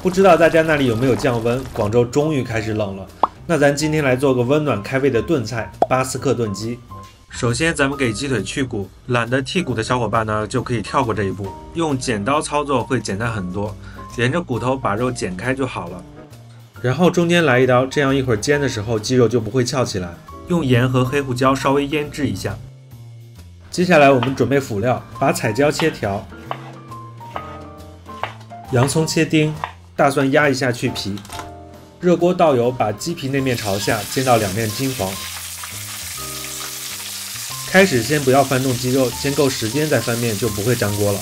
不知道大家那里有没有降温？广州终于开始冷了，那咱今天来做个温暖开胃的炖菜——巴斯克炖鸡。首先，咱们给鸡腿去骨，懒得剔骨的小伙伴呢，就可以跳过这一步，用剪刀操作会简单很多，沿着骨头把肉剪开就好了。然后中间来一刀，这样一会儿煎的时候鸡肉就不会翘起来。用盐和黑胡椒稍微腌制一下。接下来我们准备辅料，把彩椒切条，洋葱切丁，大蒜压一下去皮。热锅倒油，把鸡皮那面朝下煎到两面金黄。开始先不要翻动鸡肉，煎够时间再翻面就不会粘锅了。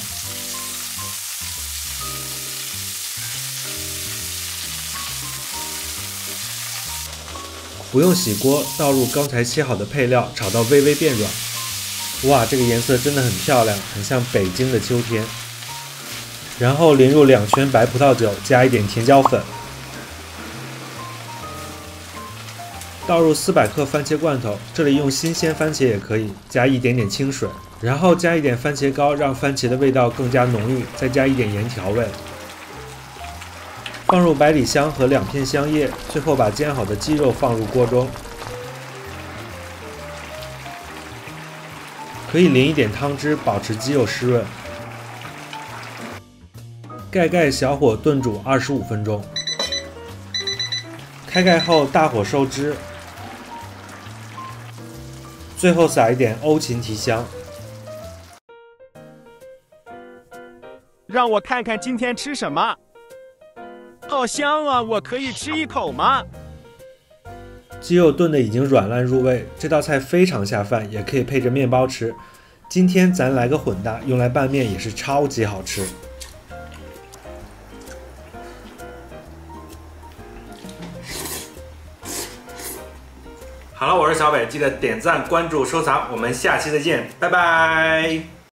不用洗锅，倒入刚才切好的配料，炒到微微变软。哇，这个颜色真的很漂亮，很像北京的秋天。然后淋入2圈白葡萄酒，加一点甜椒粉。倒入400克番茄罐头，这里用新鲜番茄也可以，加一点点清水，然后加一点番茄膏，让番茄的味道更加浓郁，再加一点盐调味。放入百里香和2片香叶，最后把煎好的鸡肉放入锅中，可以淋一点汤汁，保持鸡肉湿润。盖小火炖煮25分钟。开盖后大火收汁。最后撒一点欧芹提香。让我看看今天吃什么，好香啊！我可以吃一口吗？鸡肉炖的已经软烂入味，这道菜非常下饭，也可以配着面包吃。今天咱来个混搭，用来拌面也是超级好吃。好了，我是小北，记得点赞、关注、收藏，我们下期再见，拜拜。